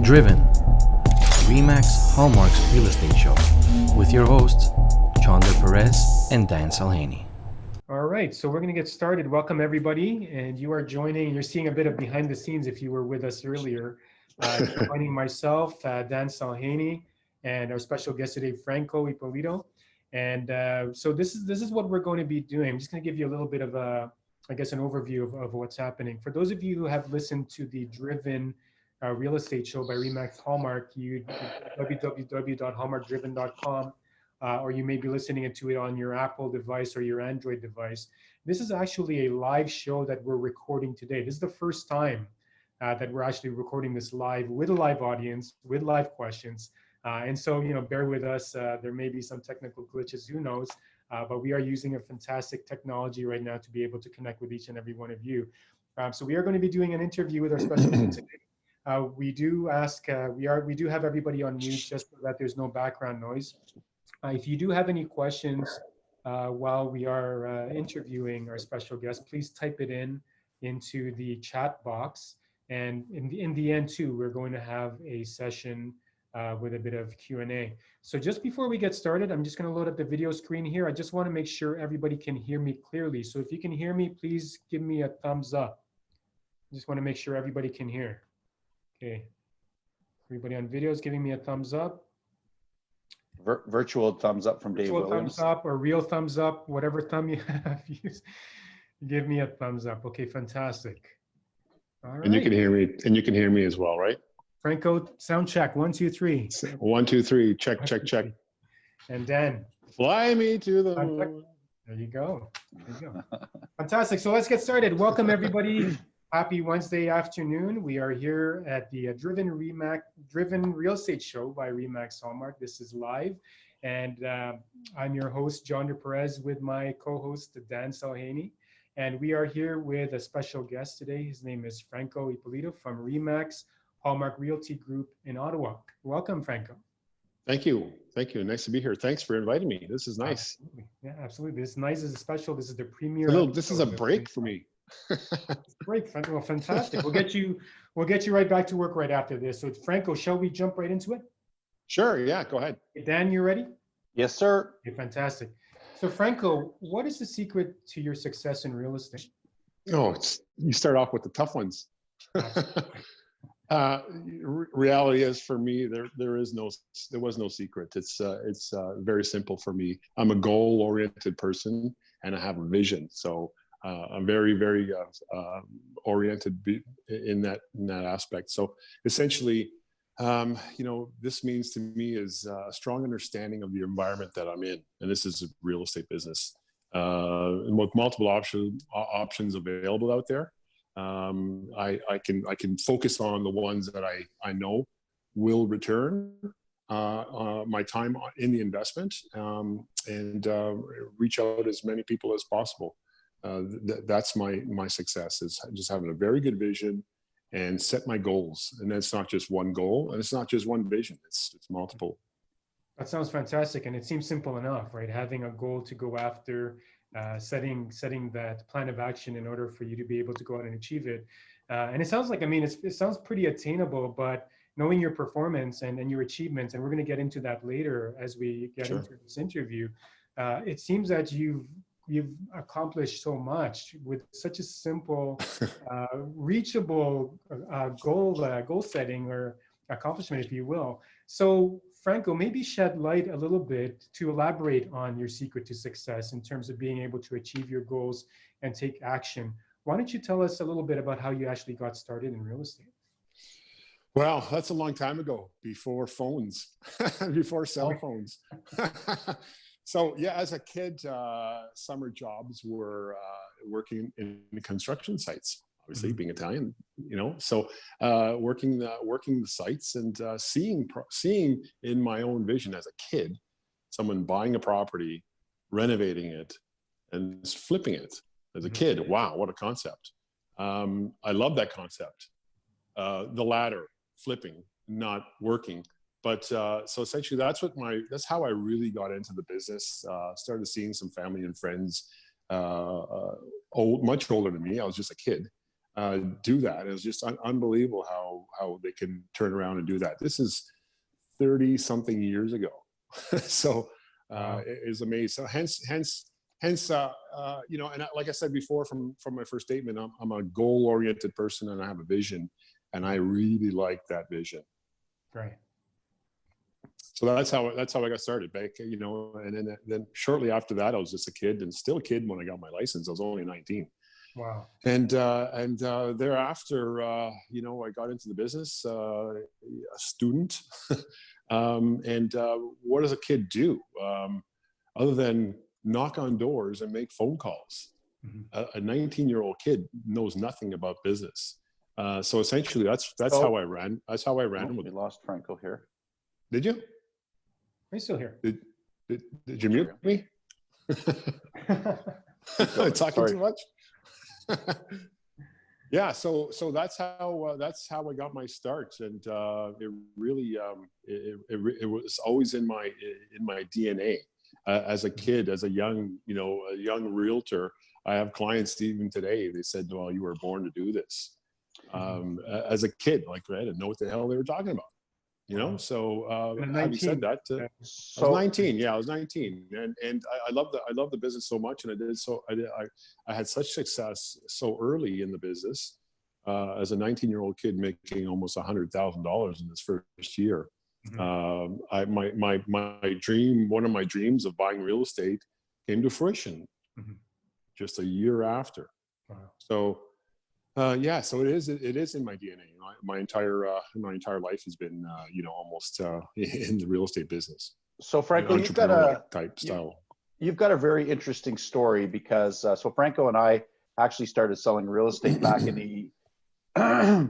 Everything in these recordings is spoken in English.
Driven, RE/MAX Hallmark's real estate show, with your hosts, Johnder, Perez, and Dan Salhany. All right, so we're going to get started. Welcome, everybody. And you are joining, you're seeing a bit of behind the scenes if you were with us earlier. Joining myself, Dan Salhany, and our special guest today, Franco Ippolito. And so this is what we're going to be doing. I'm just going to give you a little bit of an overview of what's happening. For those of you who have listened to the Driven real estate show by RE/MAX Hallmark, you www.hallmarkdriven.com, or you may be listening to it on your Apple device or your Android device. This is actually a live show that we're recording today. This is the first time that we're actually recording this live with a live audience, with live questions. And so, bear with us. There may be some technical glitches, who knows, but we are using a fantastic technology right now to be able to connect with each and every one of you. So we are going to be doing an interview with our special guest today. We do have everybody on mute just so that there's no background noise. If you do have any questions while we are interviewing our special guest, please type it into the chat box. And in the end too, we're going to have a session with a bit of Q&A. So just before we get started, I'm just going to load up the video screen here. I just want to make sure everybody can hear me clearly. So if you can hear me, please give me a thumbs up. I just want to make sure everybody can hear. Okay. Everybody on video is giving me a thumbs up. Virtual thumbs up from Dave Williams. Thumbs up or real thumbs up, whatever thumb you have used. Give me a thumbs up. Okay, fantastic. All right. And you can hear me, as well, right? Franco, sound check. 1, 2, 3. 1, 2, 3. Check. And Dan. Fly me to the moon. There you go. Fantastic. So let's get started. Welcome, everybody. Happy Wednesday afternoon. We are here at the Driven Real Estate Show by RE/MAX Hallmark. This is live. And I'm your host, Johnder Perez, with my co-host, Dan Salhany. And we are here with a special guest today. His name is Franco Ippolito from RE/MAX Hallmark Realty Group in Ottawa. Welcome, Franco. Thank you. Nice to be here. Thanks for inviting me. This is nice. Absolutely. Yeah, absolutely. This is nice. This is special. This is the premiere. This is a break for me. Great. Well, fantastic. We'll get you right back to work right after this. So Franco, shall we jump right into it? Sure. Yeah, go ahead. Dan, you ready? Yes, sir. Okay, fantastic. So Franco, what is the secret to your success in real estate? Oh, you start off with the tough ones. Reality is, for me, there was no secret. It's very simple for me. I'm a goal-oriented person, and I have a vision. So I'm very, very oriented in that aspect. So essentially, this means to me is a strong understanding of the environment that I'm in, and this is a real estate business. And with multiple options available out there, I can focus on the ones that I know will return my time in the investment, and reach out as many people as possible. That's my success, is just having a very good vision and set my goals. And that's not just one goal, and it's not just one vision, it's multiple. That sounds fantastic. And it seems simple enough, right? Having a goal to go after, setting that plan of action in order for you to be able to go out and achieve it. And it sounds like, it sounds pretty attainable, but knowing your performance and your achievements, and we're going to get into that later as we get into this interview, it seems that you've accomplished so much with such a simple, reachable goal setting or accomplishment, if you will. So Franco, maybe shed light a little bit to elaborate on your secret to success in terms of being able to achieve your goals and take action. Why don't you tell us a little bit about how you actually got started in real estate? Well, that's a long time ago, before phones, before cell phones. So yeah, as a kid, summer jobs were working in construction sites. Obviously, being Italian, so working the sites and seeing in my own vision as a kid, someone buying a property, renovating it, and flipping it. As a kid, wow, what a concept! I love that concept. The ladder, flipping, not working. But so essentially, that's how I really got into the business. Started seeing some family and friends, much older than me. I was just a kid, do that. It was just unbelievable how they can turn around and do that. This is 30 something years ago. So it is amazing. So hence, you know, and like I said before, from my first statement, I'm a goal-oriented person, and I have a vision, and I really like that vision. Right. So that's how I got started back, you know, and then shortly after that, I was just a kid, and still a kid when I got my license. I was only 19. Wow. And thereafter, you know, I got into the business, a student. And what does a kid do other than knock on doors and make phone calls? Mm-hmm. A 19-year-old kid knows nothing about business. So essentially, that's how I ran. That's how I ran. We lost Franco here. Did you? He's still here. Did you mute me? Talking too much. Yeah, so that's how I got my start, and it really it was always in my DNA. As a kid, as a young realtor, I have clients even today. They said, "Well, you were born to do this." As a kid, like, I didn't know what the hell they were talking about. You know, so having said that, I was 19. Yeah, I was 19, and I love the business so much, and I had such success so early in the business as a 19-year-old kid making almost $100,000 in this first year. Mm-hmm. My dream, one of my dreams of buying real estate, came to fruition just a year after. Wow. So. Yeah, so it is in my DNA. You know, my entire life has been, you know, almost in the real estate business. So Franco, you've got a very interesting story, because so Franco and I actually started selling real estate back in the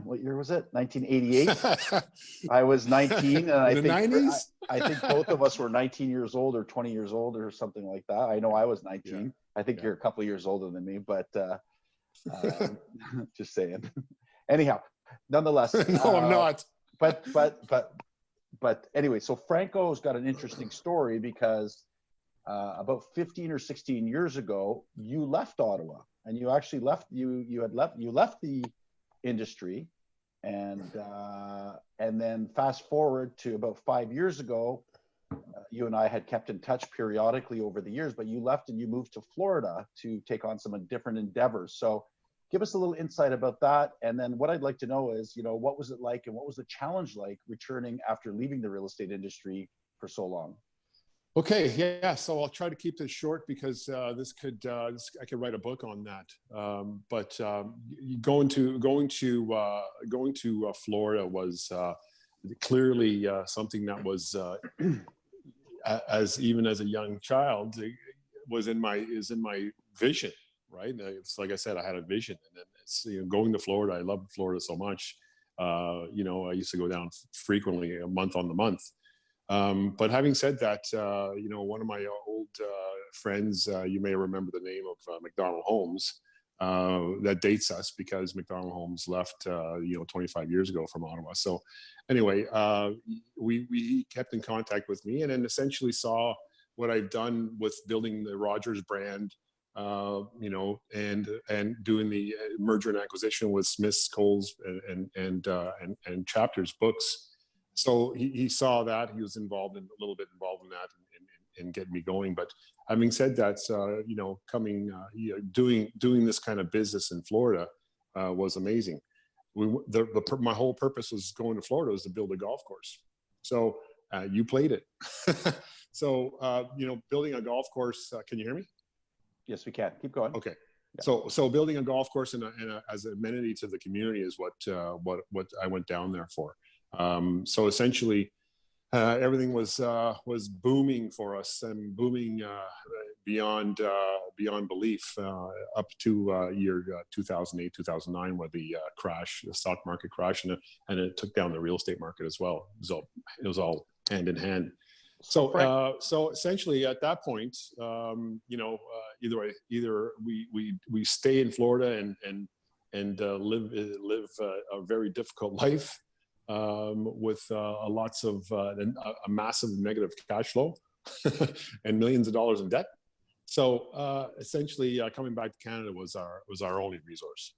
what year was it? 1988. I was 19, and I think 90s? I think both of us were 19 years old or 20 years old or something like that. I know I was 19. Yeah. I think you're a couple of years older than me, but. Just saying. Anyhow, nonetheless. No, I'm not. But anyway, so Franco's got an interesting story, because about 15 or 16 years ago, you left Ottawa, and you actually left. You left the industry, and then fast forward to about 5 years ago. You and I had kept in touch periodically over the years, but you left and you moved to Florida to take on some different endeavors. So give us a little insight about that. And then what I'd like to know is, you know, what was it like, and what was the challenge like returning after leaving the real estate industry for so long? Okay, yeah. So I'll try to keep this short, because I could write a book on that. But going to Florida was clearly something that was. Even as a young child, it is in my vision, right? It's like I said, I had a vision, and then it's, you know, going to Florida. I love Florida so much. You know, I used to go down frequently, a month on the month. But having said that, you know, one of my old friends, you may remember the name of McDonald Holmes, that dates us, because McDonald Holmes left, you know, 25 years ago from Ottawa. So anyway, we kept in contact with me, and then essentially saw what I've done with building the Rogers brand, you know, and doing the merger and acquisition with Smith's, Coles, and Chapters books. So he saw that. He was a little bit involved in that, and getting me going. But having said that, you know, doing this kind of business in Florida was amazing. My whole purpose was going to Florida was to build a golf course. So you played it. So you know, building a golf course. Can you hear me? Yes, we can. Keep going. Okay. Yeah. So building a golf course as an amenity to the community is what I went down there for. So essentially, everything was booming for us, and booming beyond belief, up to year 2008, 2009, where the stock market crashed, and it took down the real estate market as well. It was all hand in hand. So essentially, at that point, you know, either we stay in Florida and live a very difficult life, with lots of a massive negative cash flow and millions of dollars in debt. So essentially, coming back to Canada was our only resource.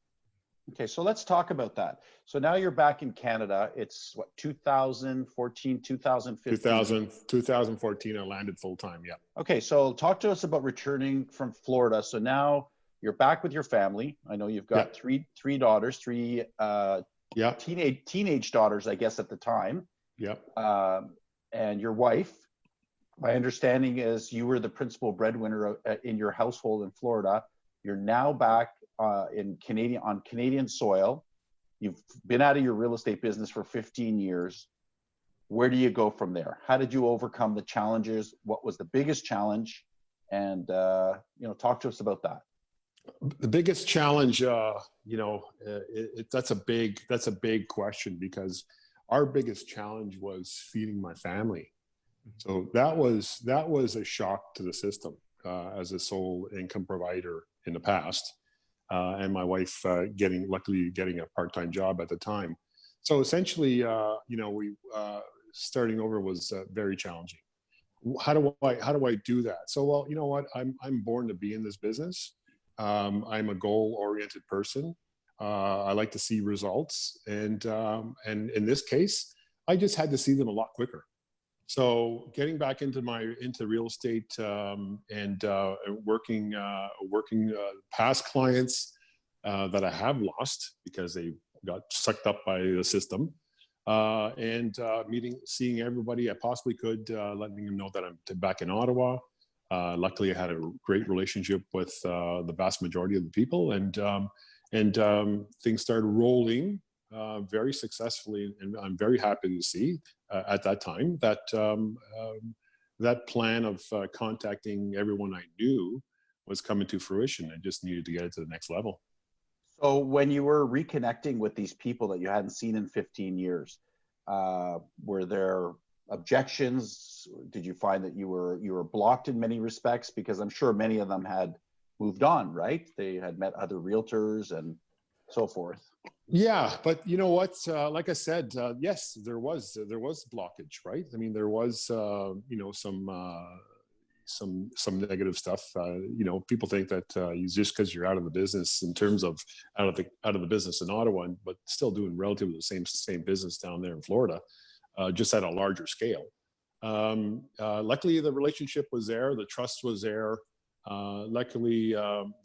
Okay, so let's talk about that. So now you're back in Canada. It's what, 2014, 2015? 2014, I landed full time. Yeah. Okay, so talk to us about returning from Florida. So now you're back with your family. I know you've got three daughters, three teenage daughters, I guess, at the time. Yep. And your wife. My understanding is you were the principal breadwinner in your household in Florida. You're now back on Canadian soil. You've been out of your real estate business for 15 years. Where do you go from there? How did you overcome the challenges? What was the biggest challenge? And talk to us about that. The biggest challenge, that's a big question, because our biggest challenge was feeding my family. So that was a shock to the system as a sole income provider in the past, and my wife luckily getting a part-time job at the time. So essentially, we starting over was very challenging. How do I do that? So, well, you know what? I'm born to be in this business. I'm a goal-oriented person. I like to see results, and in this case, I just had to see them a lot quicker. So getting back into real estate and working past clients that I have lost because they got sucked up by the system, and seeing everybody I possibly could, letting them know that I'm back in Ottawa. Luckily, I had a great relationship with the vast majority of the people, and things started rolling very successfully, and I'm very happy to see at that time that that plan of contacting everyone I knew was coming to fruition. I just needed to get it to the next level. So when you were reconnecting with these people that you hadn't seen in 15 years, were there objections? Did you find that you were blocked in many respects? Because I'm sure many of them had moved on, right? They had met other realtors and so forth. Yeah, but you know what? Like I said, yes, there was blockage, right? I mean, there was some negative stuff. People think that just because you're out of the business in terms of out of the business in Ottawa, but still doing relatively the same business down there in Florida, just at a larger scale. Luckily, the relationship was there, the trust was there. Luckily,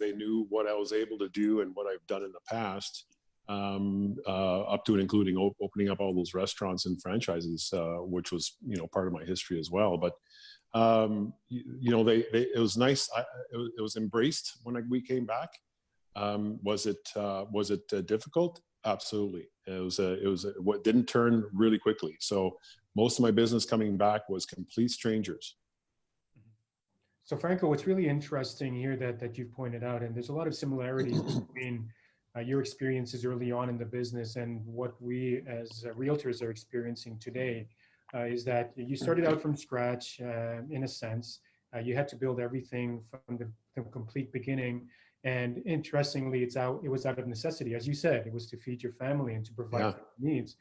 they knew what I was able to do and what I've done in the past, up to and including opening up all those restaurants and franchises, which was part of my history as well. But it was nice. It was embraced when we came back. Was it difficult? Absolutely. It was what didn't turn really quickly. So most of my business coming back was complete strangers. So Franco, what's really interesting here that you've pointed out, and there's a lot of similarities between your experiences early on in the business and what we as realtors are experiencing today, is that you started out from scratch in a sense. You had to build everything from the complete beginning. And interestingly, it was out of necessity. As you said, it was to feed your family and to provide for your needs.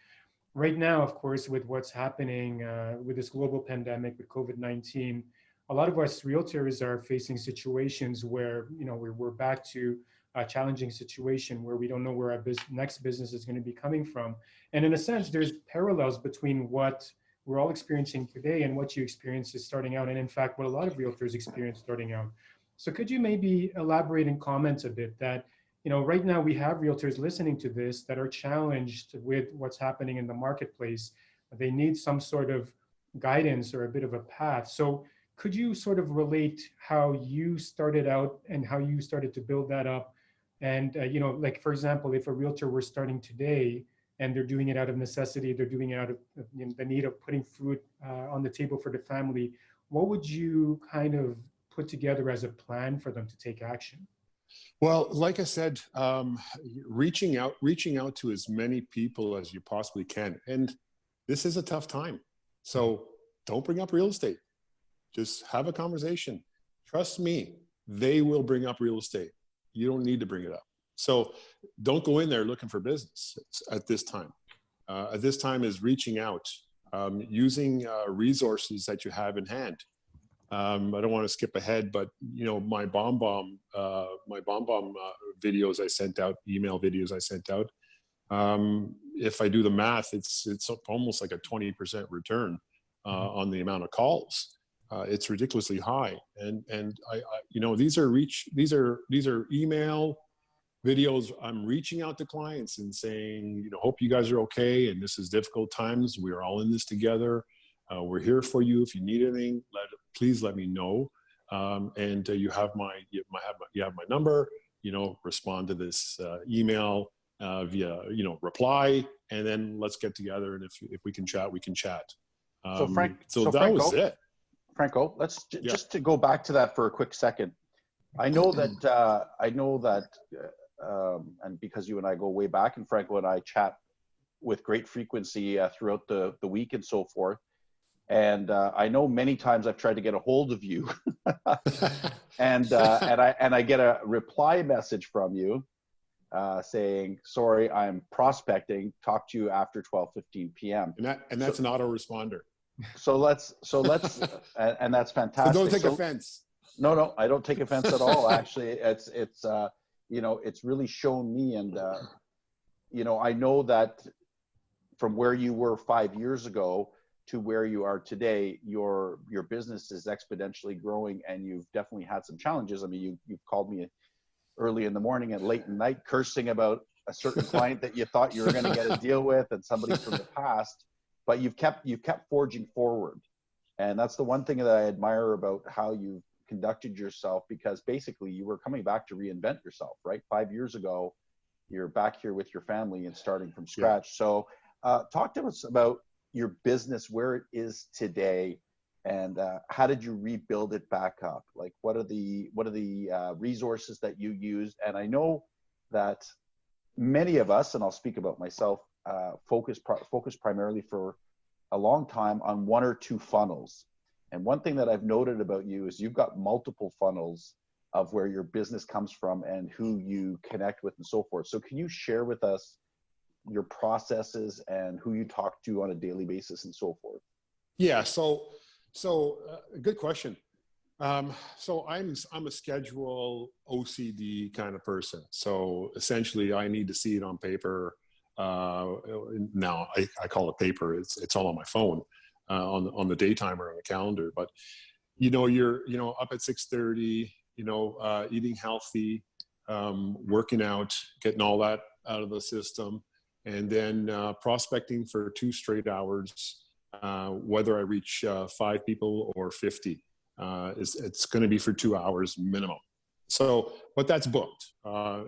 Right now, of course, with what's happening with this global pandemic, with COVID-19, a lot of us realtors are facing situations where, we're back to a challenging situation where we don't know where our next business is going to be coming from. And in a sense, there's parallels between what we're all experiencing today and what you experienced starting out. And in fact, what a lot of realtors experience starting out. So could you maybe elaborate and comment a bit that, right now we have realtors listening to this that are challenged with what's happening in the marketplace. They need some sort of guidance or a bit of a path. So could you sort of relate how you started out and how you started to build that up? And, like, for example, if a realtor were starting today and they're doing it out of necessity, they're doing it out of the need of putting food on the table for the family, what would you kind of put together as a plan for them to take action? Well, like I said, reaching out to as many people as you possibly can. And this is a tough time. So don't bring up real estate. Just have a conversation. Trust me, they will bring up real estate. You don't need to bring it up. So don't go in there looking for business at this time. At this time is reaching out, using resources that you have in hand. I don't want to skip ahead, but my bomb videos I sent out, email videos I sent out. If I do the math, it's almost like a 20% return on the amount of calls. It's ridiculously high, and I these are email videos. I'm reaching out to clients and saying, hope you guys are okay, and this is difficult times. We are all in this together. We're here for you. If you need anything, please let me know. And you have my number. Respond to this email via reply, and then let's get together. And if we can chat, we can chat. So that Franco, was it. Franco, let's just to go back to that for a quick second. I know that and because you and I go way back, and Franco and I chat with great frequency throughout the week and so forth. And I know many times I've tried to get a hold of you, and I get a reply message from you saying, "Sorry, I'm prospecting. Talk to you after 12:15 p.m." And that's an autoresponder. So let's and that's fantastic. So don't take offense. No, I don't take offense at all. Actually, it's it's really shown me, and I know that from where you were 5 years ago to where you are today, your business is exponentially growing, and you've definitely had some challenges. I mean, you've called me early in the morning and late at night cursing about a certain client that you thought you were going to get a deal with, and somebody from the past, but you've kept forging forward. And that's the one thing that I admire about how you've conducted yourself, because basically you were coming back to reinvent yourself, right? 5 years ago, you're back here with your family and starting from scratch. Yeah. So talk to us about your business, where it is today, and how did you rebuild it back up? Like, what are the resources that you use? And I know that many of us, and I'll speak about myself, focus primarily for a long time on one or two funnels. And one thing that I've noted about you is you've got multiple funnels of where your business comes from and who you connect with and so forth. So can you share with us your processes and who you talk to on a daily basis and so forth? Yeah. So good question. So I'm a schedule OCD kind of person. So essentially I need to see it on paper. Now I call it paper. It's all on my phone, on the daytimer on the calendar. But you're up at 6:30. Eating healthy, working out, getting all that out of the system, and then prospecting for 2 straight hours. Whether I reach 5 people or 50, it's going to be for 2 hours minimum. So, but that's booked.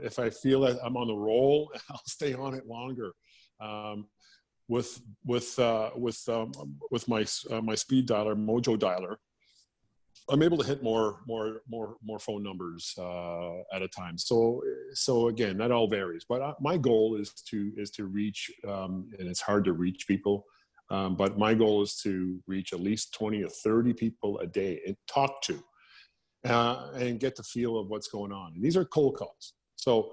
If I feel that I'm on the roll, I'll stay on it longer. With my speed dialer, Mojo dialer, I'm able to hit more phone numbers at a time. So again, that all varies. But my goal is to reach, and it's hard to reach people. But my goal is to reach at least 20 or 30 people a day and talk to, and get the feel of what's going on. And these are cold calls. So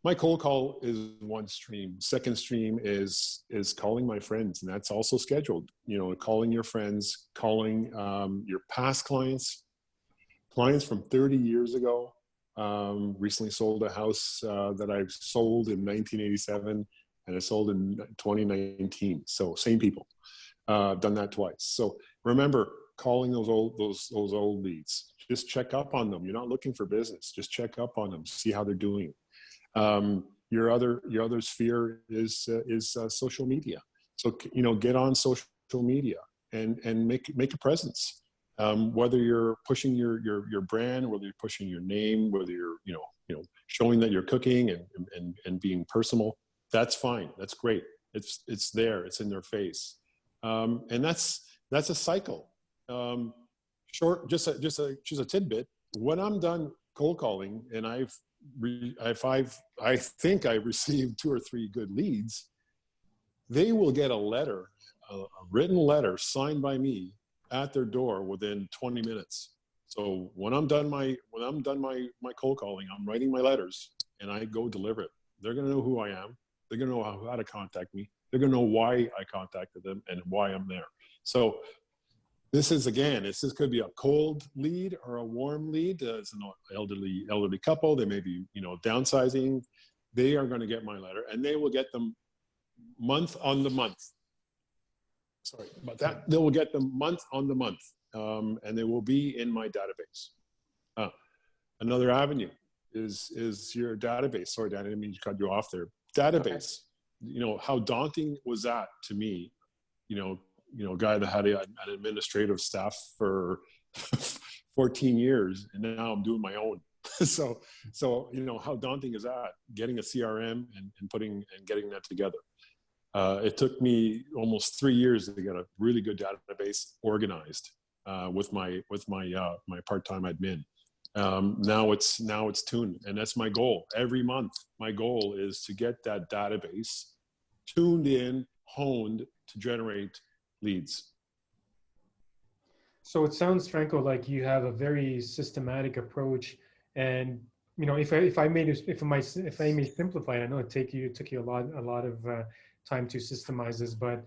my cold call is one stream. Second stream is calling my friends, and that's also scheduled. Calling your friends, calling your past clients from 30 years ago. Recently sold a house that I've sold in 1987, and I sold in 2019. So same people. Done that twice. So remember, calling those old leads. Just check up on them. You're not looking for business. Just check up on them. See how they're doing. Your other sphere is social media. So get on social media and make a presence. Whether you're pushing your brand, whether you're pushing your name, whether you're showing that you're cooking and being personal, that's fine. That's great. It's there. It's in their face. And that's a cycle. Short, just a tidbit. When I'm done cold calling, and I think I received 2 or 3 good leads, they will get a written letter signed by me at their door within 20 minutes. So when I'm done my cold calling, I'm writing my letters and I go deliver it. They're going to know who I am. They're going to know how to contact me. They're going to know why I contacted them and why I'm there. So This is, again, this could be a cold lead or a warm lead. It's an elderly couple. They may be, downsizing. They are going to get my letter, and they will get them month on the month. Sorry about that. They will get them month on the month, and they will be in my database. Another avenue is your database. Sorry, Dan, I didn't mean to cut you off there. Database. How daunting was that to me? A guy that had an administrative staff for 14 years, and now I'm doing my own. So how daunting is that? Getting a CRM and getting that together. It took me almost 3 years to get a really good database organized with my part-time admin. Now it's tuned, and that's my goal. Every month, my goal is to get that database tuned in, honed to generate leads. So it sounds, Franco, like you have a very systematic approach. And if I may simplify it, I know it took you a lot of time to systemize this, but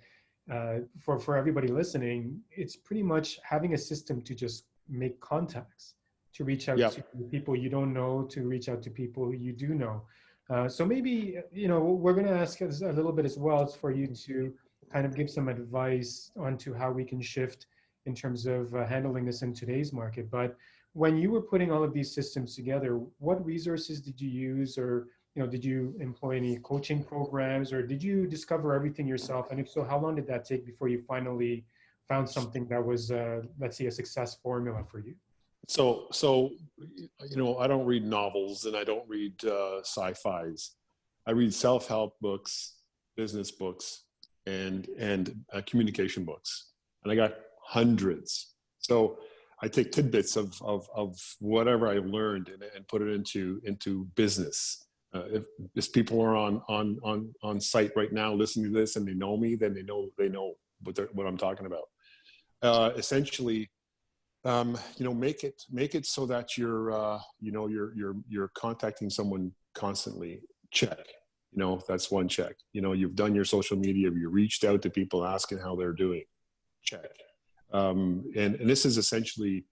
for everybody listening, it's pretty much having a system to just make contacts, to reach out to people you don't know, to reach out to people you do know. So maybe we're going to ask us a little bit as well for you to kind of give some advice onto how we can shift in terms of handling this in today's market. But when you were putting all of these systems together, what resources did you use, or did you employ any coaching programs, or did you discover everything yourself? And if so, how long did that take before you finally found something that was, let's say, a success formula for you? So I don't read novels and I don't read sci-fis. I read self-help books, business books, and communication books, and I got hundreds. So I take tidbits of whatever I learned and put it into business. If people are on site right now listening to this and they know me, then they know what I'm talking about. Essentially, make it so that you're contacting someone constantly. Check. That's one check. You've done your social media, you reached out to people asking how they're doing. Check. And this is essentially,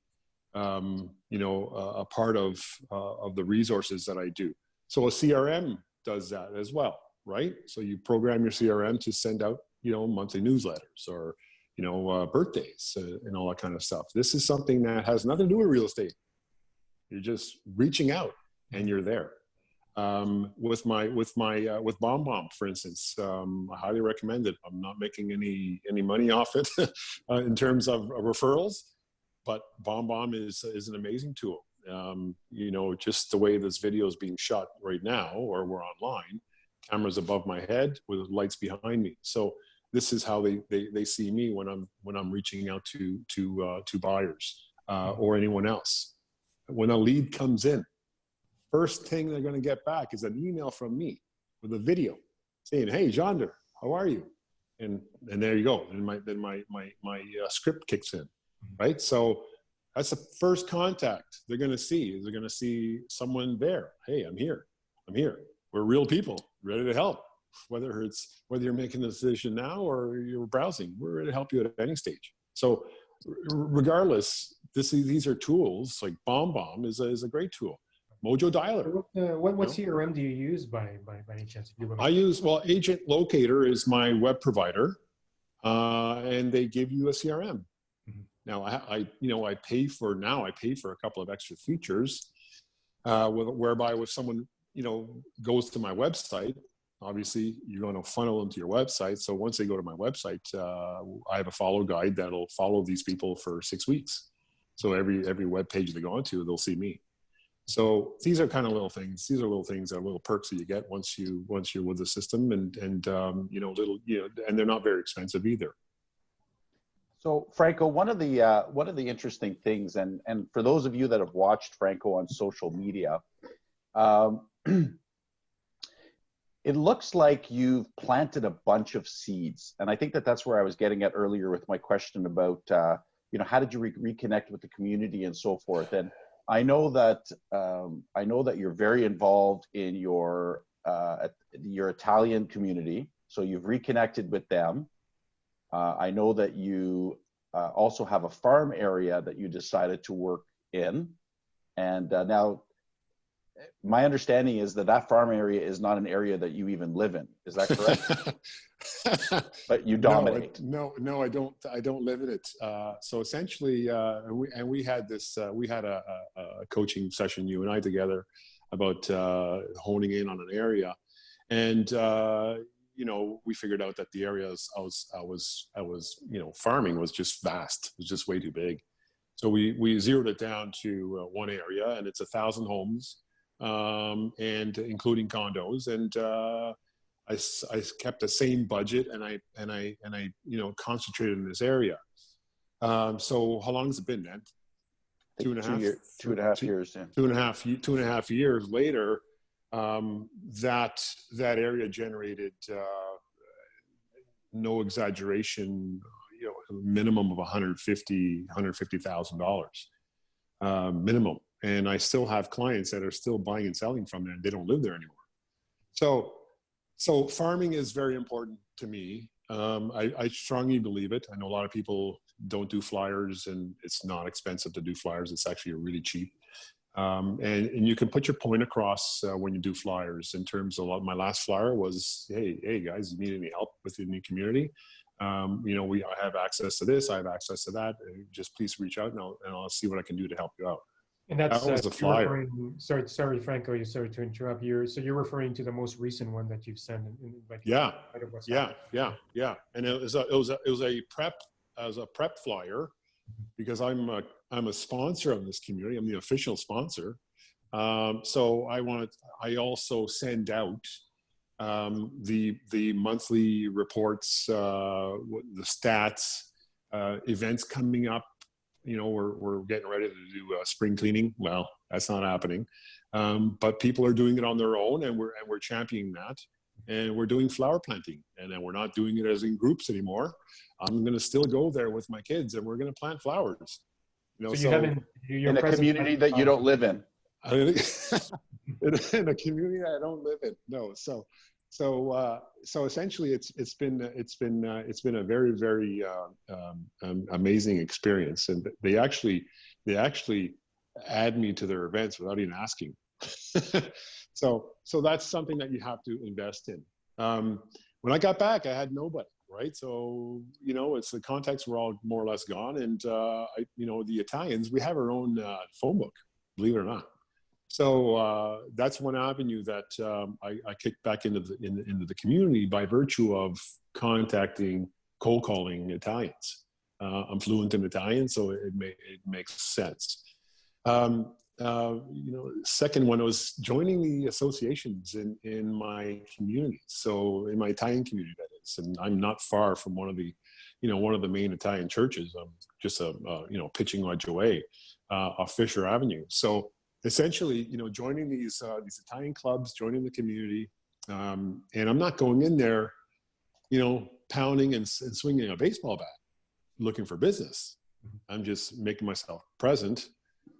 a part of the resources that I do. So a CRM does that as well, right? So you program your CRM to send out, monthly newsletters or, birthdays and all that kind of stuff. This is something that has nothing to do with real estate. You're just reaching out and you're there. With BombBomb, for instance, I highly recommend it. I'm not making any money off it in terms of referrals, but BombBomb is an amazing tool. Just the way this video is being shot right now, or we're online, cameras above my head with lights behind me. So this is how they see me when I'm reaching out to buyers or anyone else. When a lead comes in, first thing they're going to get back is an email from me with a video saying, "Hey, Johnder, how are you?" And there you go. And then my script kicks in, right? So that's the first contact they're going to see. They're going to see someone there. Hey, I'm here. We're real people, ready to help. Whether you're making a decision now or you're browsing, we're ready to help you at any stage. So regardless, these are tools. Like BombBomb is a great tool. Mojo Dialer. What CRM do you use by any chance? I use, Agent Locator is my web provider, and they give you a CRM. Mm-hmm. Now I pay for a couple of extra features, whereby if someone goes to my website, obviously you're going to funnel them to your website. So once they go to my website, I have a follow guide that'll follow these people for 6 weeks. So every web page they go onto, they'll see me. So these are kind of little things. These are little things that are little perks that you get once you're with the system, and and they're not very expensive either. So Franco, one of the interesting things, and for those of you that have watched Franco on social media, it looks like you've planted a bunch of seeds, and I think that's where I was getting at earlier with my question about how did you reconnect with the community and so forth. And I know that you're very involved in your Italian community, so you've reconnected with them. I know that you also have a farm area that you decided to work in. And now, my understanding is that farm area is not an area that you even live in. Is that correct? But you dominate. No, I don't. I don't live in it. So essentially, we had a coaching session, you and I together, about honing in on an area, and we figured out that the areas I was farming was just vast. It was just way too big. So we zeroed it down to one area, and it's 1,000 homes, and including condos, and I kept the same budget, and I concentrated in this area. So how long has it been, then? 2.5 years. 2.5 years. Yeah. 2.5 years later, that area generated, no exaggeration, a minimum of $150,000 minimum. And I still have clients that are still buying and selling from there, and they don't live there anymore. So farming is very important to me. I strongly believe it. I know a lot of people don't do flyers, and it's not expensive to do flyers. It's actually really cheap. And you can put your point across when you do flyers. In terms of my last flyer was, hey guys, you need any help within the community? I have access to this, I have access to that. Just please reach out, and I'll see what I can do to help you out. And that's that was the flyer. Sorry, Franco. Sorry to interrupt. So you're referring to the most recent one that you've sent. Yeah. And it was a prep flyer, because I'm a sponsor of this community. I'm the official sponsor. So I also send out the monthly reports, the stats, events coming up. We're getting ready to do spring cleaning. Well, that's not happening, but people are doing it on their own, and we're championing that. And we're doing flower planting, and then we're not doing it as in groups anymore. I'm going to still go there with my kids, and we're going to plant flowers. You're in a community that you don't live in. In a community I don't live in. No. So essentially, it's been a very, very amazing experience, and they actually add me to their events without even asking. So that's something that you have to invest in. When I got back, I had nobody, right? So it's the contacts were all more or less gone, and the Italians, we have our own phone book, believe it or not. So that's one avenue that I kicked back into the community by virtue of cold calling Italians. I'm fluent in Italian, so it makes sense. Second one was joining the associations in my community. So in my Italian community, that is, and I'm not far from one of the main Italian churches. I'm just pitching wedge away off Fisher Avenue. So essentially, joining these Italian clubs, joining the community, and I'm not going in there, pounding and swinging a baseball bat, looking for business. I'm just making myself present.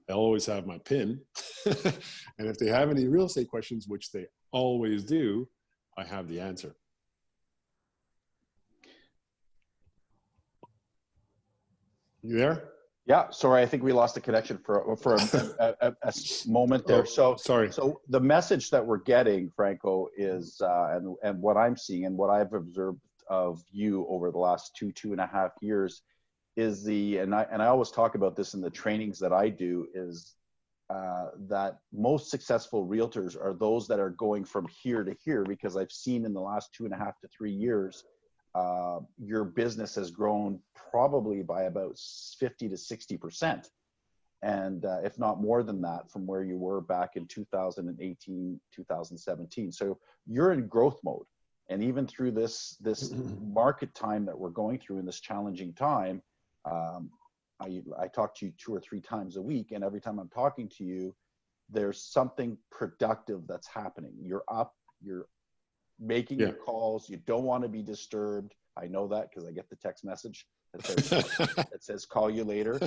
They'll always have my PIN. And if they have any real estate questions, which they always do, I have the answer. You there? Yeah, sorry, I think we lost the connection for a moment there. So sorry. So the message that we're getting, Franco, is and what I'm seeing and what I've observed of you over the last 2.5 years is and I always talk about this in the trainings that I do, is that most successful realtors are those that are going from here to here, because I've seen in the last 2.5 to 3 years, your business has grown probably by about 50 to 60%. And if not more than that, from where you were back in 2018, 2017. So you're in growth mode. And even through this market time that we're going through in this challenging time, I talk to you 2 or 3 times a week, and every time I'm talking to you, there's something productive that's happening. You're up, you're making your calls, you don't want to be disturbed. I know that because I get the text message that says call you later.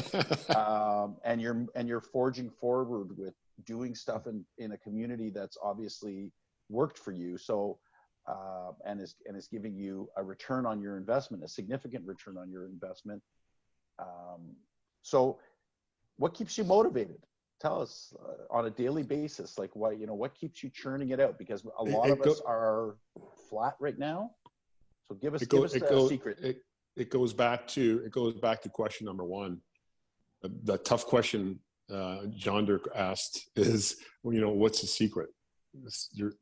And you're forging forward with doing stuff in a community that's obviously worked for you. So and is giving you a return on your investment, a significant return on your investment. So what keeps you motivated? Tell us on a daily basis, like what keeps you churning it out? Because a lot of us are flat right now. So give us a secret. It goes back to question number one. The tough question Johnder asked is, what's the secret?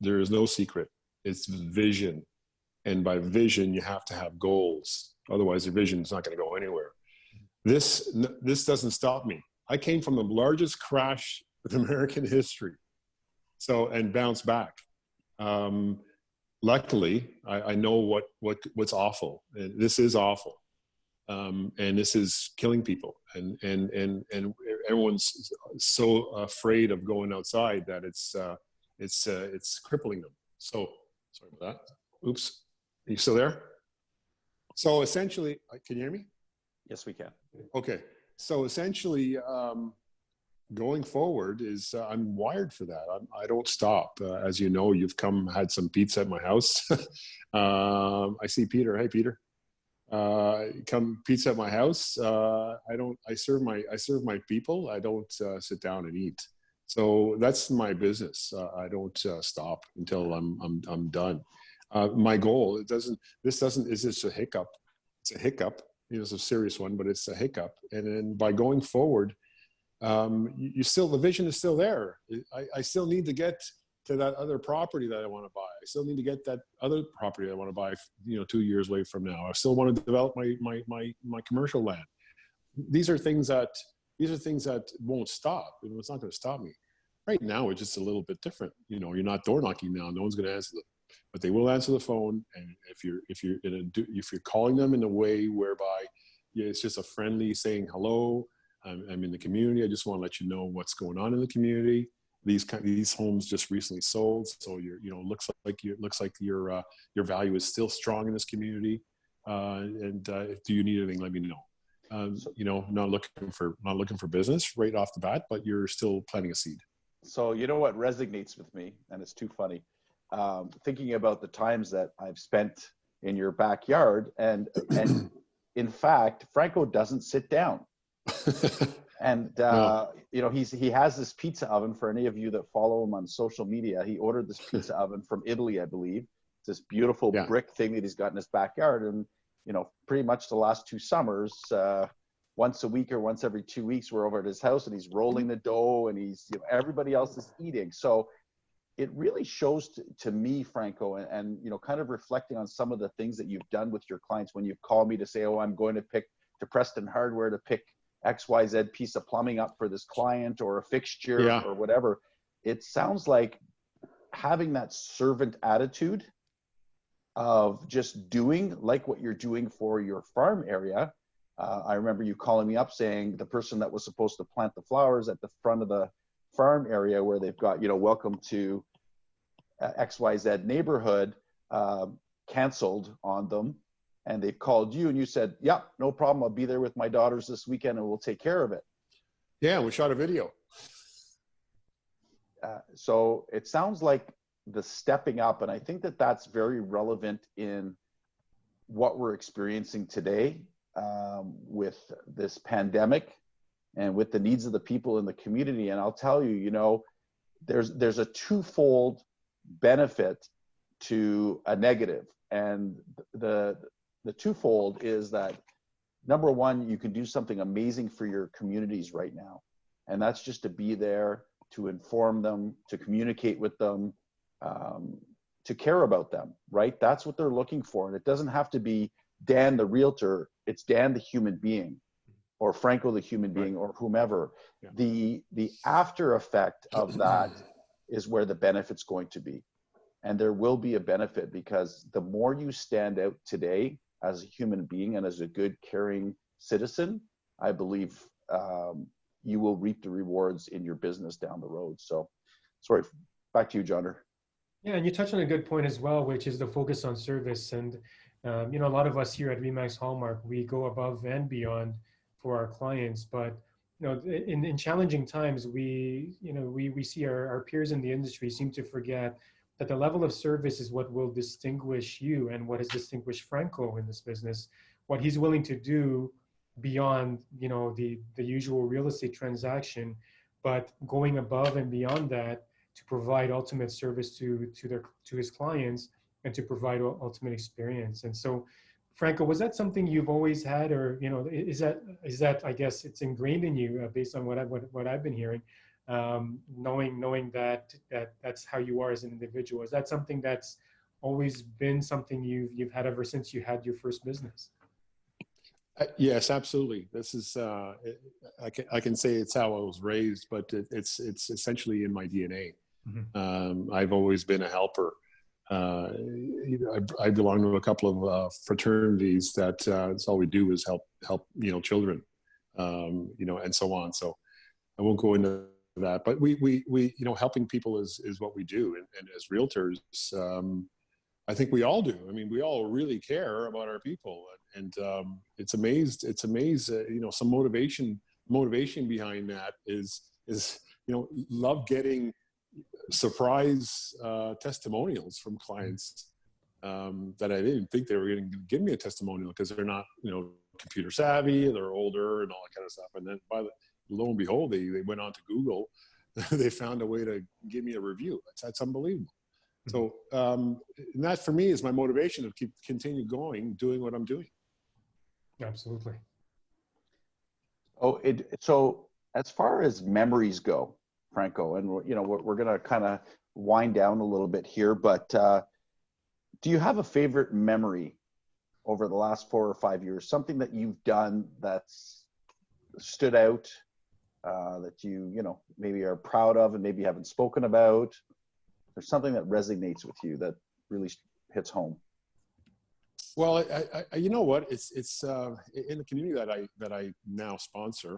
There is no secret. It's vision. And by vision, you have to have goals. Otherwise, your vision is not going to go anywhere. This doesn't stop me. I came from the largest crash in American history, and bounced back. Luckily, I know what's awful. And this is awful, and this is killing people. And everyone's so afraid of going outside that it's crippling them. So sorry about that. Oops. Are you still there? So essentially, can you hear me? Yes, we can. Okay. So essentially, going forward is I'm wired for that. I don't stop. As you know, you've had some pizza at my house. I see Peter. Hey, Peter. Come pizza at my house. I serve my people. I don't sit down and eat. So that's my business. I don't stop until I'm done. My goal, is just a hiccup. It's a hiccup. It's a serious one, but it's a hiccup. And then by going forward, the vision is still there. I still need to get to that other property that I want to buy. I still need to get that other property I want to buy, 2 years away from now. I still want to develop my commercial land. These are things that won't stop. It's not going to stop me. Right now, it's just a little bit different. You're not door knocking now. No one's going to answer but they will answer the phone. And if you're calling them in a way whereby it's just a friendly saying hello, I'm in the community. I just want to let you know what's going on in the community. These homes just recently sold, so looks like your value is still strong in this community. Do you need anything? Let me know. Not looking for business right off the bat, but you're still planting a seed. So what resonates with me, and it's too funny. Thinking about the times that I've spent in your backyard, and in fact, Franco doesn't sit down. And No. he has this pizza oven. For any of you that follow him on social media, he ordered this pizza oven from Italy, I believe. It's this beautiful brick thing that he's got in his backyard, and pretty much the last 2 summers, once a week or once every 2 weeks, we're over at his house, and he's rolling the dough, and he's everybody else is eating. So it really shows to me, Franco, and kind of reflecting on some of the things that you've done with your clients when you've called me to say, oh, I'm going to Preston Hardware to pick XYZ piece of plumbing up for this client, or a fixture or whatever. It sounds like having that servant attitude of just doing like what you're doing for your farm area. I remember you calling me up saying the person that was supposed to plant the flowers at the front of the farm area where they've got, welcome to XYZ neighborhood, canceled on them. And they've called you and you said, yeah, no problem. I'll be there with my daughters this weekend and we'll take care of it. Yeah, we shot a video. So it sounds like the stepping up. And I think that that's very relevant in what we're experiencing today with this pandemic and with the needs of the people in the community. And I'll tell you, there's a twofold benefit to a negative. And the twofold is that, number one, you can do something amazing for your communities right now. And that's just to be there, to inform them, to communicate with them, to care about them, right? That's what they're looking for. And it doesn't have to be Dan the realtor, it's Dan the human being, or Franco the human being, or whomever. Yeah. The after effect of that is where the benefit's going to be. And there will be a benefit, because the more you stand out today as a human being and as a good, caring citizen, I believe you will reap the rewards in your business down the road. So, sorry, back to you, Johnder. Yeah, and you touched on a good point as well, which is the focus on service. And a lot of us here at RE/MAX Hallmark, we go above and beyond for our clients. But in challenging times, we see our peers in the industry seem to forget that the level of service is what will distinguish you and what has distinguished Franco in this business. What he's willing to do beyond, the usual real estate transaction, but going above and beyond that to provide ultimate service to his clients and to provide ultimate experience. And so, Franco, was that something you've always had, or is that I guess it's ingrained in you, based on what I've been hearing, knowing that's how you are as an individual? Is that something that's always been something you've had ever since you had your first business? Yes, absolutely. This is I can say it's how I was raised, but it's essentially in my DNA. Mm-hmm. I've always been a helper. I belong to a couple of fraternities that that's all we do is help children, and so on. So I won't go into that, but we helping people is what we do, and as realtors, I think we all do. I mean, we all really care about our people, and it's amazed. Some motivation behind that is love getting surprise testimonials from clients that I didn't think they were going to give me a testimonial, because they're not computer savvy, they're older and all that kind of stuff. And then lo and behold, they went on to Google, they found a way to give me a review. That's unbelievable. So and that for me is my motivation to continue going, doing what I'm doing. Absolutely. So as far as memories go, Franco, and we're going to kind of wind down a little bit here, but do you have a favorite memory over the last 4 or 5 years? Something that you've done that's stood out, that you maybe are proud of and maybe haven't spoken about? There's something that resonates with you that really hits home. Well, I you know what? It's in the community that I now sponsor,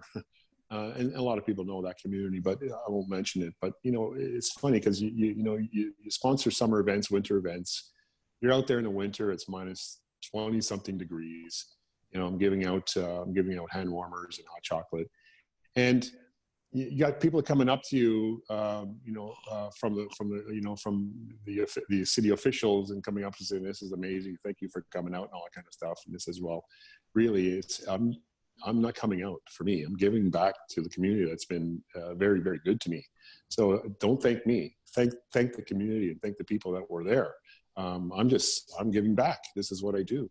and a lot of people know that community, but I won't mention it. But it's funny because you sponsor summer events, winter events. You're out there in the winter; it's minus 20 something degrees. I'm giving out hand warmers and hot chocolate, and you got people coming up to you, from the city officials, and coming up to say, "This is amazing. Thank you for coming out," and all that kind of stuff. And this as well, really, I'm not coming out for me. I'm giving back to the community that's been very, very good to me. So don't thank me. Thank the community and thank the people that were there. I'm giving back. This is what I do.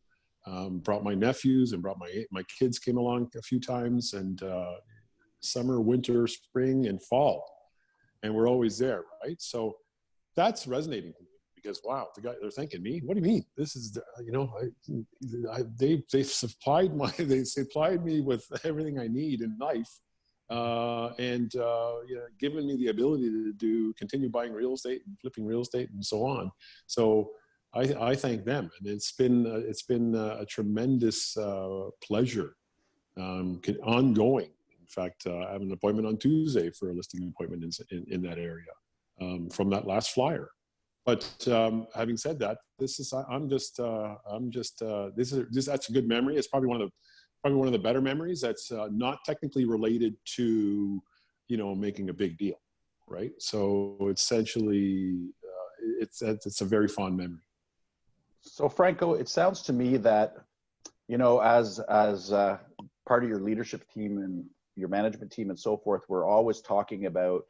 Brought my nephews and brought my kids came along a few times, and summer, winter, spring, and fall, and we're always there, right? So that's resonating to me, because wow, they're thanking me. What do you mean? This is they supplied me with everything I need in life, and given me the ability to continue buying real estate and flipping real estate and so on. So I thank them, and it's been a tremendous pleasure, ongoing. In fact, I have an appointment on Tuesday for a listing appointment in that area, from that last flyer. But having said that, that's a good memory. It's probably one of the better memories. That's not technically related to making a big deal, right? So essentially, it's a very fond memory. So Franco, it sounds to me that as part of your leadership team and your management team and so forth, we're always talking about,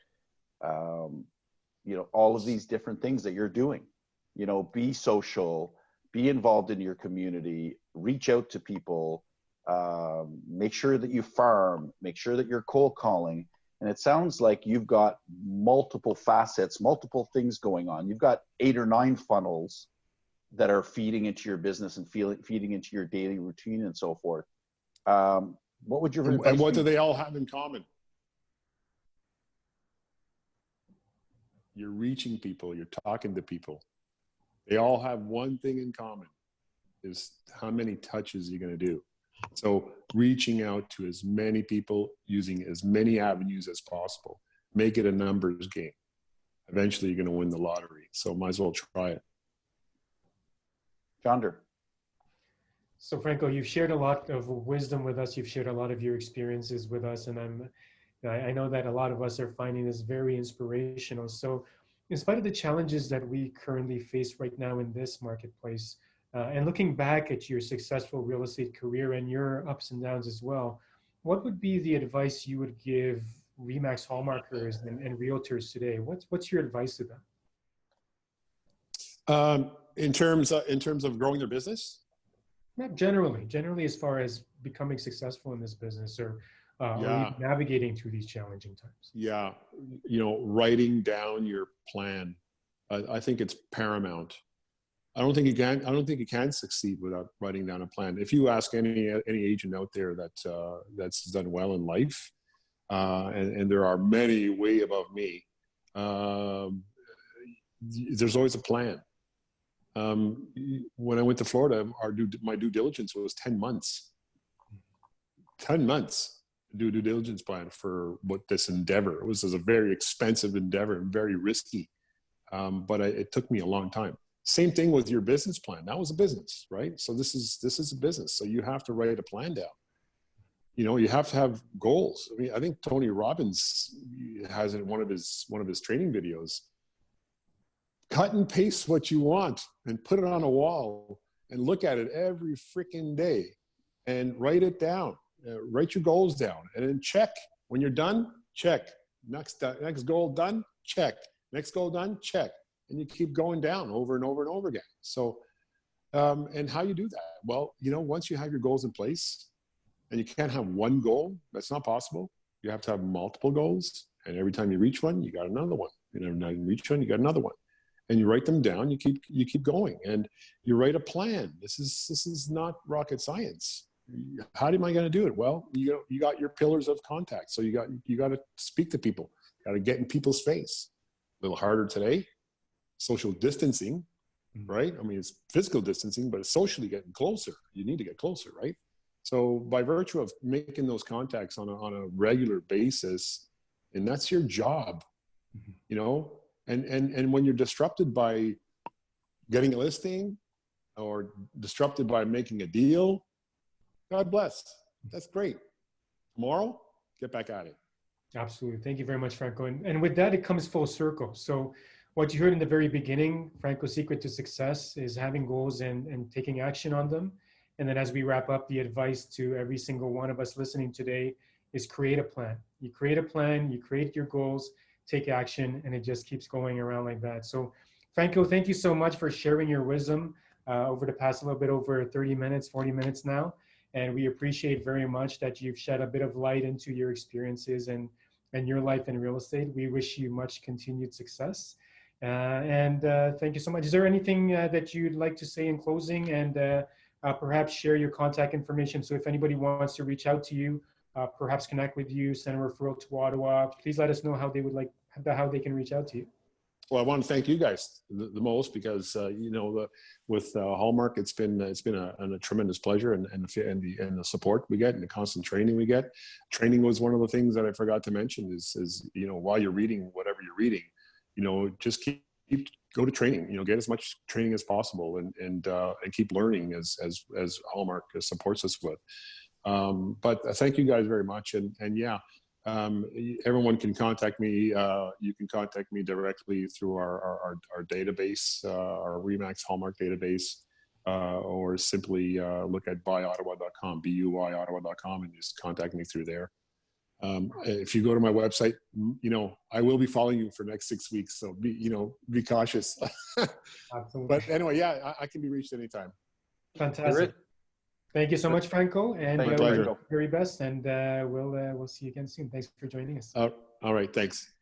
all of these different things that you're doing. Be social, be involved in your community, reach out to people, make sure that you farm, make sure that you're cold calling. And it sounds like you've got multiple facets, multiple things going on. You've got 8 or 9 funnels that are feeding into your business and feeding into your daily routine and so forth. What would your advice and what be? do they all have in common? You're reaching people, you're talking to people. They all have one thing in common, is how many touches you're going to do. So reaching out to as many people, using as many avenues as possible. Make it a numbers game. Eventually you're going to win the lottery. So might as well try it. Johnder. So Franco, you've shared a lot of wisdom with us. You've shared a lot of your experiences with us, and I know that a lot of us are finding this very inspirational. So in spite of the challenges that we currently face right now in this marketplace, And looking back at your successful real estate career and your ups and downs as well, what would be the advice you would give Remax hallmarkers and realtors today? What's your advice to them? In terms of growing their business? Not generally as far as becoming successful in this business or even navigating through these challenging times. Yeah, writing down your plan. I think it's paramount. I don't think you can succeed without writing down a plan. If you ask any agent out there that's done well in life, and there are many way above me, there's always a plan. When I went to Florida, my due diligence was 10 months. 10 months to do a due diligence plan for this endeavor. It was a very expensive endeavor and very risky, but it took me a long time. Same thing with your business plan. That was a business, right? So this is a business. So you have to write a plan down. You have to have goals. I mean, I think Tony Robbins has it in one of his training videos. Cut and paste what you want and put it on a wall and look at it every freaking day and write it down. Write your goals down and then check. When you're done, check. Next goal done, check. Next goal done, check. And you keep going down over and over and over again. So, and how you do that? Well, once you have your goals in place, and you can't have one goal, that's not possible. You have to have multiple goals. And every time you reach one, you got another one. And every time you reach one, you got another one. And you write them down, you keep going. And you write a plan. This is not rocket science. How am I going to do it? Well, you got your pillars of contact. So you got to speak to people. You got to get in people's face. A little harder today. Social distancing, right? I mean, it's physical distancing, but it's socially getting closer. You need to get closer, right? So by virtue of making those contacts on a regular basis, and that's your job, and when you're disrupted by getting a listing or disrupted by making a deal, God bless. That's great. Tomorrow, get back at it. Absolutely. Thank you very much, Franco. And with that, it comes full circle. So what you heard in the very beginning, Franco's secret to success is having goals and taking action on them. And then as we wrap up, the advice to every single one of us listening today is create a plan. You create a plan, you create your goals, take action, and it just keeps going around like that. So Franco, thank you so much for sharing your wisdom over the past a little bit over 30 minutes, 40 minutes now. And we appreciate very much that you've shed a bit of light into your experiences and your life in real estate. We wish you much continued success. And thank you so much. Is there anything that you'd like to say in closing, and perhaps share your contact information? So if anybody wants to reach out to you, perhaps connect with you, send a referral to Ottawa, please let us know how they can reach out to you. Well, I want to thank you guys the most because with Hallmark, it's been a tremendous pleasure, and the support we get and the constant training we get. Training was one of the things that I forgot to mention is while you're reading whatever you're reading, just go to training. Get as much training as possible and keep learning as Hallmark supports us with. But thank you guys very much, and yeah. Everyone can contact me. You can contact me directly through our database, our Remax Hallmark database, or simply look at buyottawa.com, BUYOttawa.com, and just contact me through there. If you go to my website, I will be following you for the next 6 weeks, so be cautious. Absolutely. But anyway, yeah, I can be reached anytime. Fantastic. Thank you so much, Franco, and Thank you. the very best. And we'll see you again soon. Thanks for joining us. All right, thanks.